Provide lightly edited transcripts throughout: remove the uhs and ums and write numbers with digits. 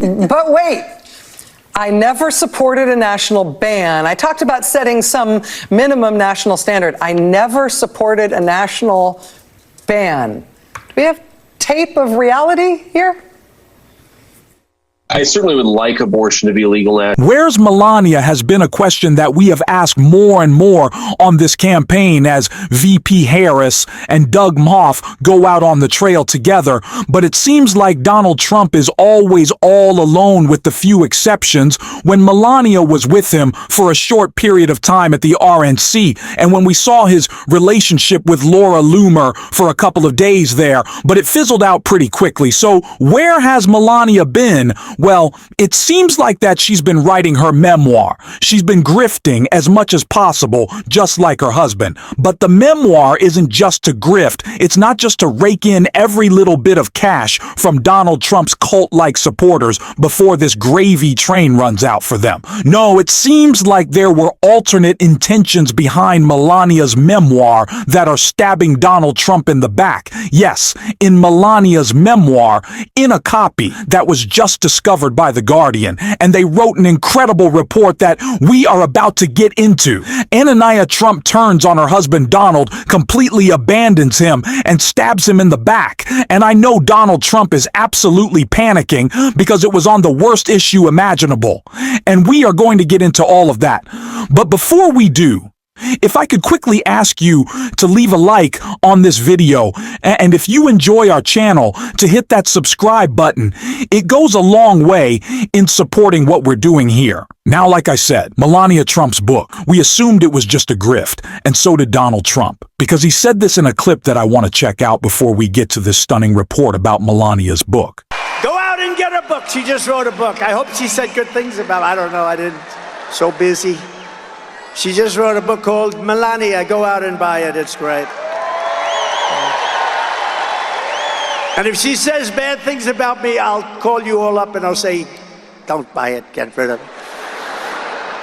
But wait, I never supported a national ban. I talked about setting some minimum national standard. I never supported a national ban. Do we have tape of reality here? I certainly would like abortion to be legal now. Where's Melania has been a question that we have asked more and more on this campaign as VP Harris and Doug Moff go out on the trail together. But it seems like Donald Trump is always all alone with the few exceptions when Melania was with him for a short period of time at the RNC. And when we saw his relationship with Laura Loomer for a couple of days there, but it fizzled out pretty quickly. So where has Melania been? Well, it seems like that she's been writing her memoir. She's been grifting as much as possible, just like her husband. But the memoir isn't just to grift. It's not just to rake in every little bit of cash from Donald Trump's cult-like supporters before this gravy train runs out for them. No, it seems like there were alternate intentions behind Melania's memoir that are stabbing Donald Trump in the back. Yes, in Melania's memoir, in a copy that was just discovered by The Guardian, and they wrote an incredible report that we are about to get into. Melania Trump turns on her husband Donald, completely abandons him, and stabs him in the back. And I know Donald Trump is absolutely panicking because it was on the worst issue imaginable. And we are going to get into all of that. But before we do, if I could quickly ask you to leave a like on this video, and if you enjoy our channel, to hit that subscribe button. It goes a long way in supporting what we're doing here. Now, like I said, Melania Trump's book, we assumed it was just a grift, and so did Donald Trump, because he said this in a clip that I want to check out before we get to this stunning report about Melania's book. Go out and get a book. She just wrote a book. I hope she said good things about it. I don't know. I didn't. So busy. She just wrote a book called Melania. Go out and buy it. It's great. And if she says bad things about me, I'll call you all up and I'll say, don't buy it. Get rid of it.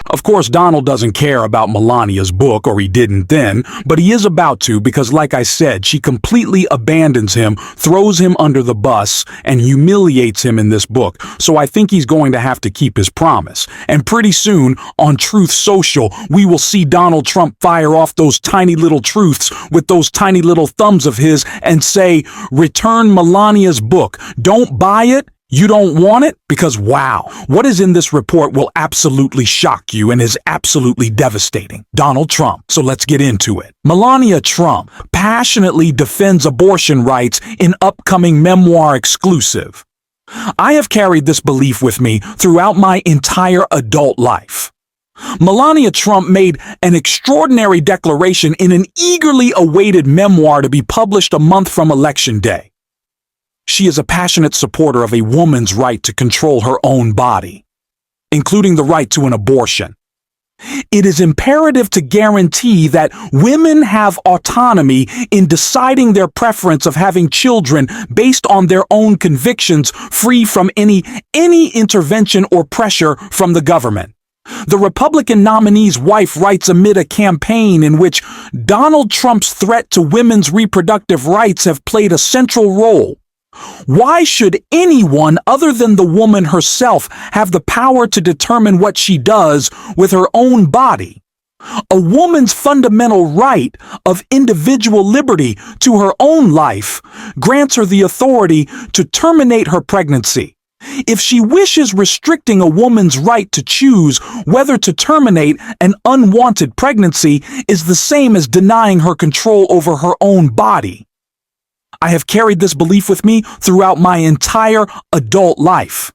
Of course, Donald doesn't care about Melania's book, or he didn't then, but he is about to because, like I said, she completely abandons him, throws him under the bus, and humiliates him in this book. So I think he's going to have to keep his promise. And pretty soon, on Truth Social, we will see Donald Trump fire off those tiny little truths with those tiny little thumbs of his and say, return Melania's book. Don't buy it. You don't want it? Because wow, what is in this report will absolutely shock you and is absolutely devastating. Donald Trump. So let's get into it. Melania Trump passionately defends abortion rights in upcoming memoir exclusive. I have carried this belief with me throughout my entire adult life. Melania Trump made an extraordinary declaration in an eagerly awaited memoir to be published a month from Election Day. She is a passionate supporter of a woman's right to control her own body, including the right to an abortion. It is imperative to guarantee that women have autonomy in deciding their preference of having children based on their own convictions, free from any intervention or pressure from the government. The Republican nominee's wife writes amid a campaign in which Donald Trump's threat to women's reproductive rights have played a central role. Why should anyone other than the woman herself have the power to determine what she does with her own body? A woman's fundamental right of individual liberty to her own life grants her the authority to terminate her pregnancy. If she wishes, restricting a woman's right to choose whether to terminate an unwanted pregnancy is the same as denying her control over her own body. I have carried this belief with me throughout my entire adult life.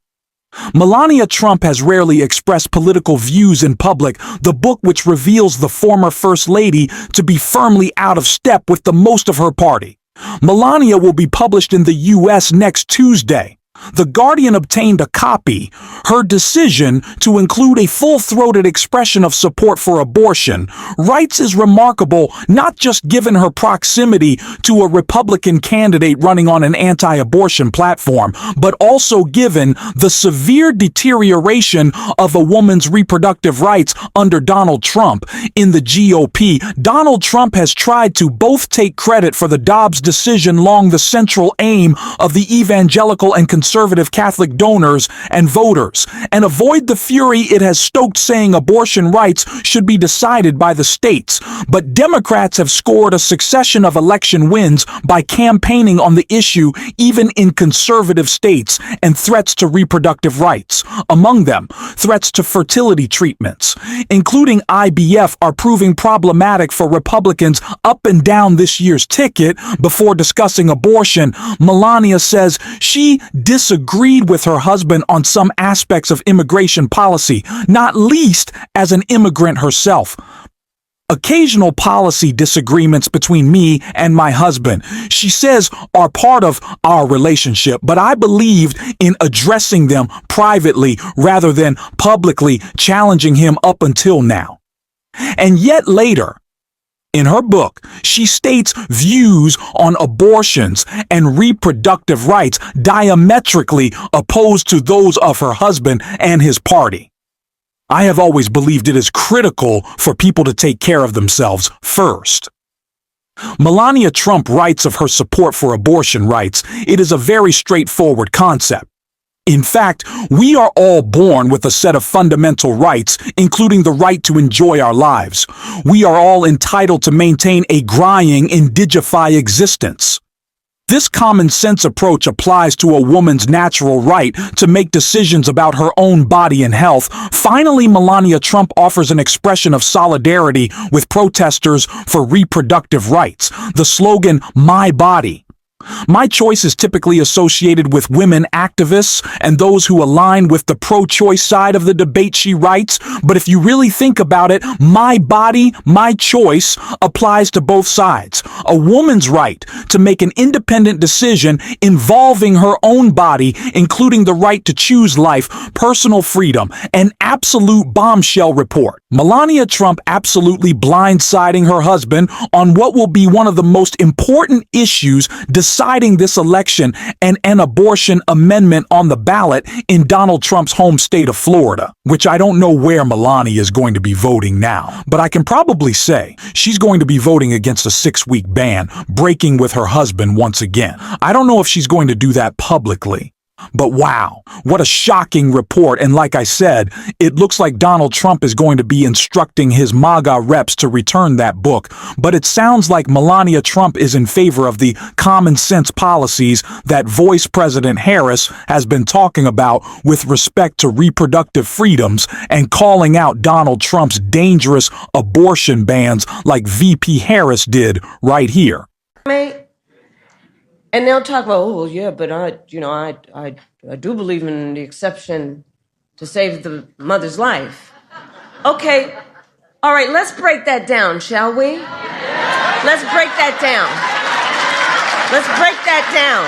Melania Trump has rarely expressed political views in public, the book which reveals the former First Lady to be firmly out of step with the most of her party. Melania will be published in the U.S. next Tuesday. The Guardian obtained a copy. Her decision to include a full-throated expression of support for abortion rights is remarkable, not just given her proximity to a Republican candidate running on an anti-abortion platform, but also given the severe deterioration of a woman's reproductive rights under Donald Trump in the GOP. Donald Trump has tried to both take credit for the STABS decision, long the central aim of the evangelical and conservative conservative Catholic donors and voters, and avoid the fury it has stoked saying abortion rights should be decided by the states. But Democrats have scored a succession of election wins by campaigning on the issue even in conservative states, and threats to reproductive rights. Among them, threats to fertility treatments, including IVF, are proving problematic for Republicans up and down this year's ticket. Before discussing abortion, Melania says she disagreed with her husband on some aspects of immigration policy, not least as an immigrant herself. Occasional policy disagreements between me and my husband, she says, are part of our relationship, but I believed in addressing them privately rather than publicly challenging him up until now. And yet later, in her book, she states views on abortions and reproductive rights diametrically opposed to those of her husband and his party. I have always believed it is critical for people to take care of themselves first. Melania Trump writes of her support for abortion rights. It is a very straightforward concept. In fact, we are all born with a set of fundamental rights, including the right to enjoy our lives. We are all entitled to maintain a growing, indigify existence. This common sense approach applies to a woman's natural right to make decisions about her own body and health. Finally, Melania Trump offers an expression of solidarity with protesters for reproductive rights. The slogan, "My Body." My choice is typically associated with women activists and those who align with the pro-choice side of the debate, she writes. But if you really think about it, my body, my choice applies to both sides. A woman's right to make an independent decision involving her own body, including the right to choose life, personal freedom, an absolute bombshell report. Melania Trump absolutely blindsiding her husband on what will be one of the most important issues deciding this election, and an abortion amendment on the ballot in Donald Trump's home state of Florida, which I don't know where Melania is going to be voting now, but I can probably say she's going to be voting against a 6-week ban, breaking with her husband once again. I don't know if she's going to do that publicly. But wow, what a shocking report. And like I said, it looks like Donald Trump is going to be instructing his MAGA reps to return that book. But it sounds like Melania Trump is in favor of the common sense policies that Vice President Harris has been talking about with respect to reproductive freedoms, and calling out Donald Trump's dangerous abortion bans like VP Harris did right here. And they'll talk about, oh, well, yeah, but I do believe in the exception to save the mother's life. Okay, all right, let's break that down, shall we? Let's break that down. Let's break that down.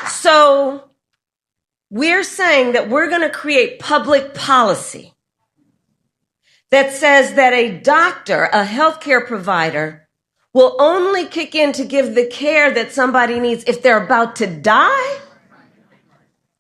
So we're saying that we're going to create public policy that says that a doctor, a healthcare provider, will only kick in to give the care that somebody needs if they're about to die?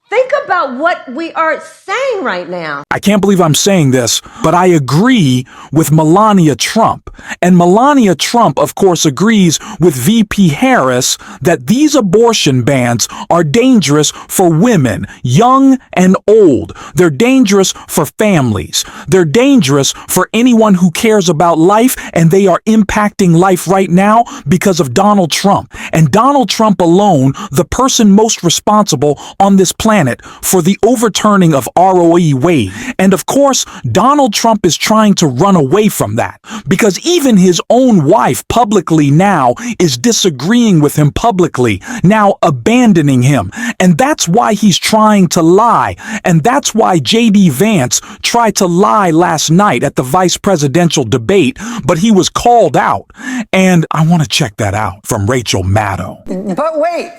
Think about what we are saying right now. I can't believe I'm saying this, but I agree with Melania Trump. And Melania Trump, of course, agrees with VP Harris that these abortion bans are dangerous for women, young and old. They're dangerous for families. They're dangerous for anyone who cares about life, and they are impacting life right now because of Donald Trump. And Donald Trump alone, the person most responsible on this planet for the overturning of Roe Wade. And of course, Donald Trump is trying to run away from that, because even his own wife publicly now is disagreeing with him publicly, now abandoning him. And that's why he's trying to lie. And that's why J.D. Vance tried to lie last night at the vice presidential debate, but he was called out. And I want to check that out from Rachel Maddow. But wait.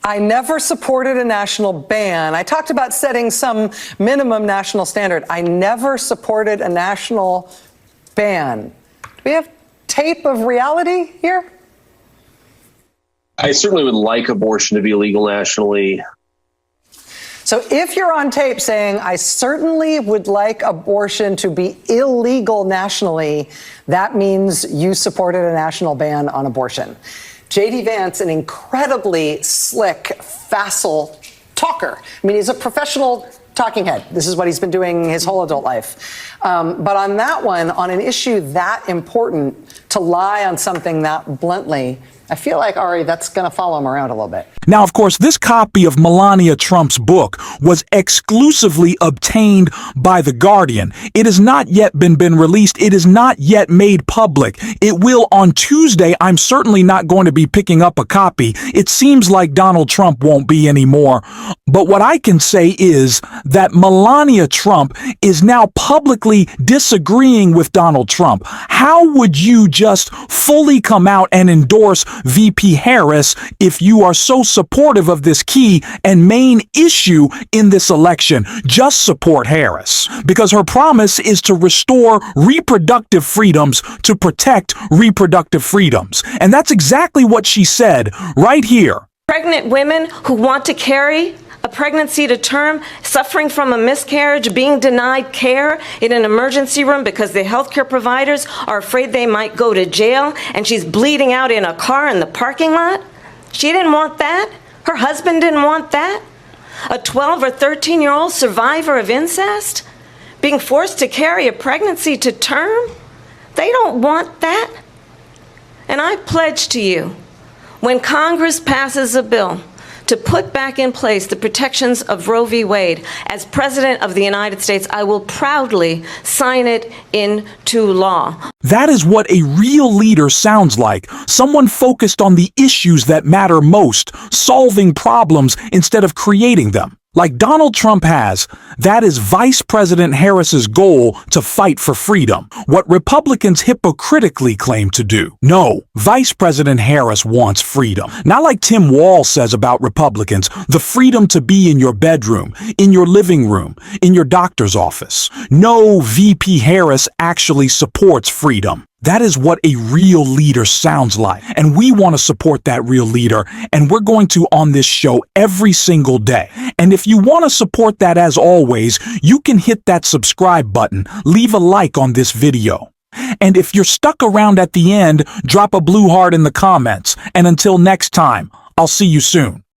I never supported a national ban. I talked about setting some minimum national standard. I never supported a national ban. Do we have tape of reality here? I certainly would like abortion to be illegal nationally. So if you're on tape saying, I certainly would like abortion to be illegal nationally, that means you supported a national ban on abortion. J.D. Vance, an incredibly slick, facile talker. I mean, he's a professional talking head. This is what he's been doing his whole adult life. But on that one, on an issue that important, to lie on something that bluntly, I feel like, Ari, that's going to follow him around a little bit. Now, of course, this copy of Melania Trump's book was exclusively obtained by The Guardian. It has not yet been released. It is not yet made public. It will on Tuesday. I'm certainly not going to be picking up a copy. It seems like Donald Trump won't be anymore. But what I can say is that Melania Trump is now publicly disagreeing with Donald Trump. How would you just fully come out and endorse VP Harris if you are so supportive of this key and main issue in this election? Just support Harris, because her promise is to restore reproductive freedoms, to protect reproductive freedoms. And that's exactly what she said right here. Pregnant women who want to carry a pregnancy to term, suffering from a miscarriage, being denied care in an emergency room because the healthcare providers are afraid they might go to jail, and she's bleeding out in a car in the parking lot. She didn't want that. Her husband didn't want that. A 12 or 13-year-old survivor of incest being forced to carry a pregnancy to term. They don't want that. And I pledge to you, when Congress passes a bill to put back in place the protections of Roe v. Wade, as President of the United States, I will proudly sign it into law. That is what a real leader sounds like. Someone focused on the issues that matter most, solving problems instead of creating them. Like Donald Trump has. That is Vice President Harris's goal, to fight for freedom. What Republicans hypocritically claim to do. No, Vice President Harris wants freedom. Not like Tim Walz says about Republicans, the freedom to be in your bedroom, in your living room, in your doctor's office. No, VP Harris actually supports freedom. That is what a real leader sounds like. And we want to support that real leader. And we're going to on this show every single day. And if you want to support that, as always, you can hit that subscribe button, leave a like on this video. And if you're stuck around at the end, drop a blue heart in the comments. And until next time, I'll see you soon.